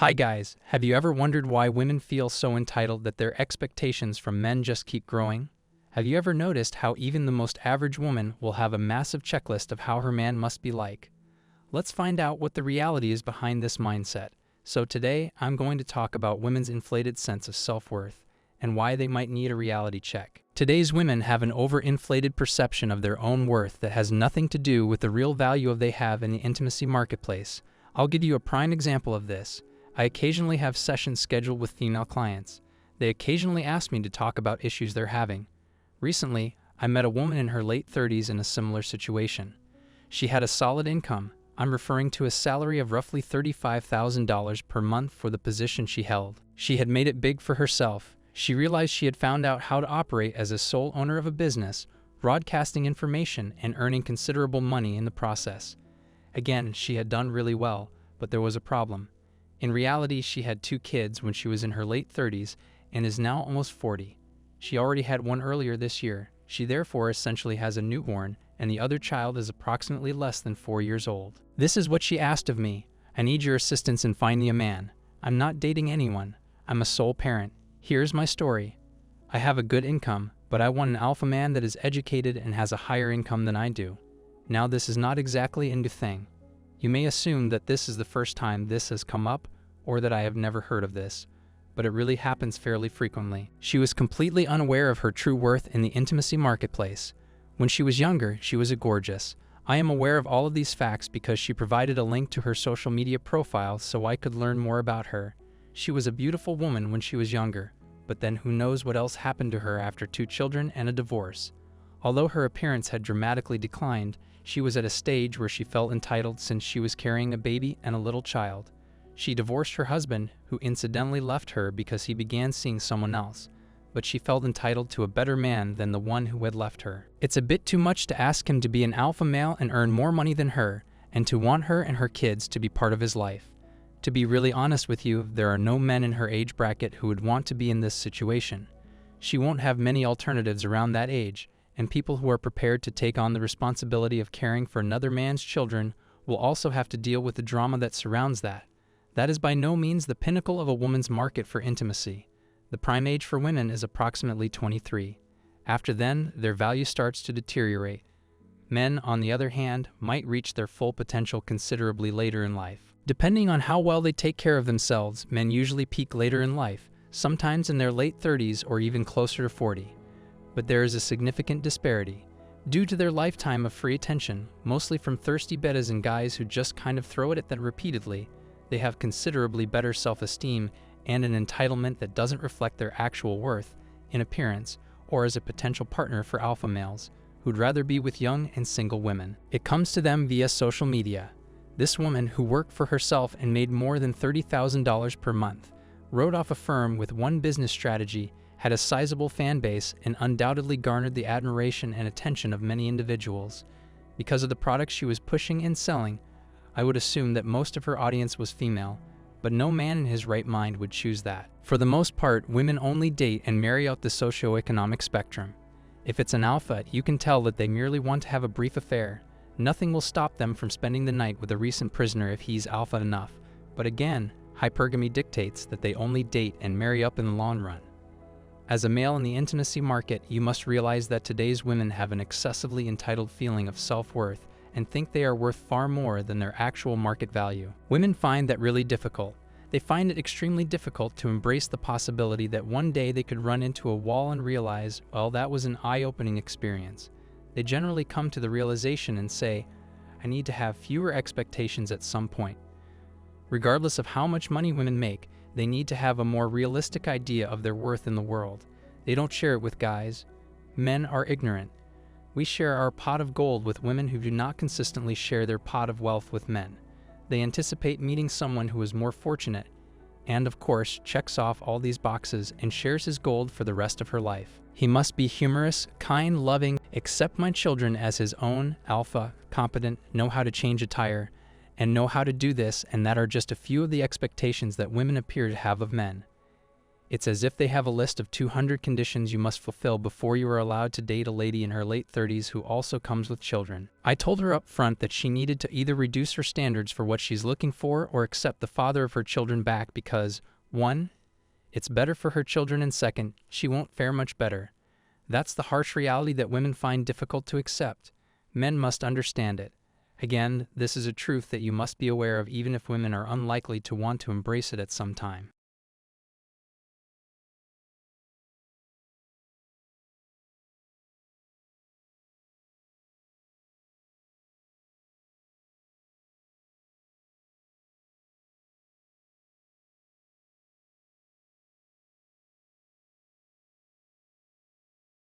Hi guys, have you ever wondered why women feel so entitled that their expectations from men just keep growing? Have you ever noticed how even the most average woman will have a massive checklist of how her man must be like? Let's find out what the reality is behind this mindset. So today, I'm going to talk about women's inflated sense of self-worth and why they might need a reality check. Today's women have an overinflated perception of their own worth that has nothing to do with the real value they have in the intimacy marketplace. I'll give you a prime example of this. I occasionally have sessions scheduled with female clients. They occasionally ask me to talk about issues they're having. Recently, I met a woman in her late 30s in a similar situation. She had a solid income. I'm referring to a salary of roughly $35,000 per month for the position she held. She had made it big for herself. She realized she had found out how to operate as a sole owner of a business, broadcasting information and earning considerable money in the process. Again, she had done really well, but there was a problem. In reality, she had 2 kids when she was in her late 30s and is now almost 40. She already had one earlier this year. She therefore essentially has a newborn, and the other child is approximately less than 4 years old. This is what she asked of me. I need your assistance in finding a man. I'm not dating anyone. I'm a sole parent. Here's my story. I have a good income, but I want an alpha man that is educated and has a higher income than I do. Now this is not exactly a new thing. You may assume that this is the first time this has come up, or that I have never heard of this, but it really happens fairly frequently. She was completely unaware of her true worth in the intimacy marketplace. When she was younger, she was gorgeous. I am aware of all of these facts because she provided a link to her social media profile so I could learn more about her. She was a beautiful woman when she was younger, but then who knows what else happened to her after 2 children and a divorce. Although her appearance had dramatically declined, she was at a stage where she felt entitled since she was carrying a baby and a little child. She divorced her husband, who incidentally left her because he began seeing someone else, but she felt entitled to a better man than the one who had left her. It's a bit too much to ask him to be an alpha male and earn more money than her, and to want her and her kids to be part of his life. To be really honest with you, there are no men in her age bracket who would want to be in this situation. She won't have many alternatives around that age, and people who are prepared to take on the responsibility of caring for another man's children will also have to deal with the drama that surrounds that. That is by no means the pinnacle of a woman's market for intimacy. The prime age for women is approximately 23. After then, their value starts to deteriorate. Men, on the other hand, might reach their full potential considerably later in life. Depending on how well they take care of themselves, men usually peak later in life, sometimes in their late 30s or even closer to 40. But there is a significant disparity. Due to their lifetime of free attention, mostly from thirsty bettas and guys who just kind of throw it at them repeatedly, they have considerably better self-esteem and an entitlement that doesn't reflect their actual worth in appearance or as a potential partner for alpha males who'd rather be with young and single women. It comes to them via social media. This woman, who worked for herself and made more than $30,000 per month, wrote off a firm with one business strategy, had a sizable fan base, and undoubtedly garnered the admiration and attention of many individuals. Because of the products she was pushing and selling, I would assume that most of her audience was female, but no man in his right mind would choose that. For the most part, women only date and marry out the socioeconomic spectrum. If it's an alpha, you can tell that they merely want to have a brief affair. Nothing will stop them from spending the night with a recent prisoner if he's alpha enough. But again, hypergamy dictates that they only date and marry up in the long run. As a male in the intimacy market, you must realize that today's women have an excessively entitled feeling of self-worth and think they are worth far more than their actual market value. Women find that really difficult. They find it extremely difficult to embrace the possibility that one day they could run into a wall and realize, well, that was an eye-opening experience. They generally come to the realization and say, I need to have fewer expectations at some point. Regardless of how much money women make, they need to have a more realistic idea of their worth in the world. They don't share it with guys. Men are ignorant. We share our pot of gold with women who do not consistently share their pot of wealth with men. They anticipate meeting someone who is more fortunate and, of course, checks off all these boxes and shares his gold for the rest of her life. He must be humorous, kind, loving, accept my children as his own, alpha, competent, know how to change a tire, and know how to do this, and that are just a few of the expectations that women appear to have of men. It's as if they have a list of 200 conditions you must fulfill before you are allowed to date a lady in her late 30s who also comes with children. I told her up front that she needed to either reduce her standards for what she's looking for or accept the father of her children back because, 1, it's better for her children, and 2, she won't fare much better. That's the harsh reality that women find difficult to accept. Men must understand it. Again, this is a truth that you must be aware of even if women are unlikely to want to embrace it at some time.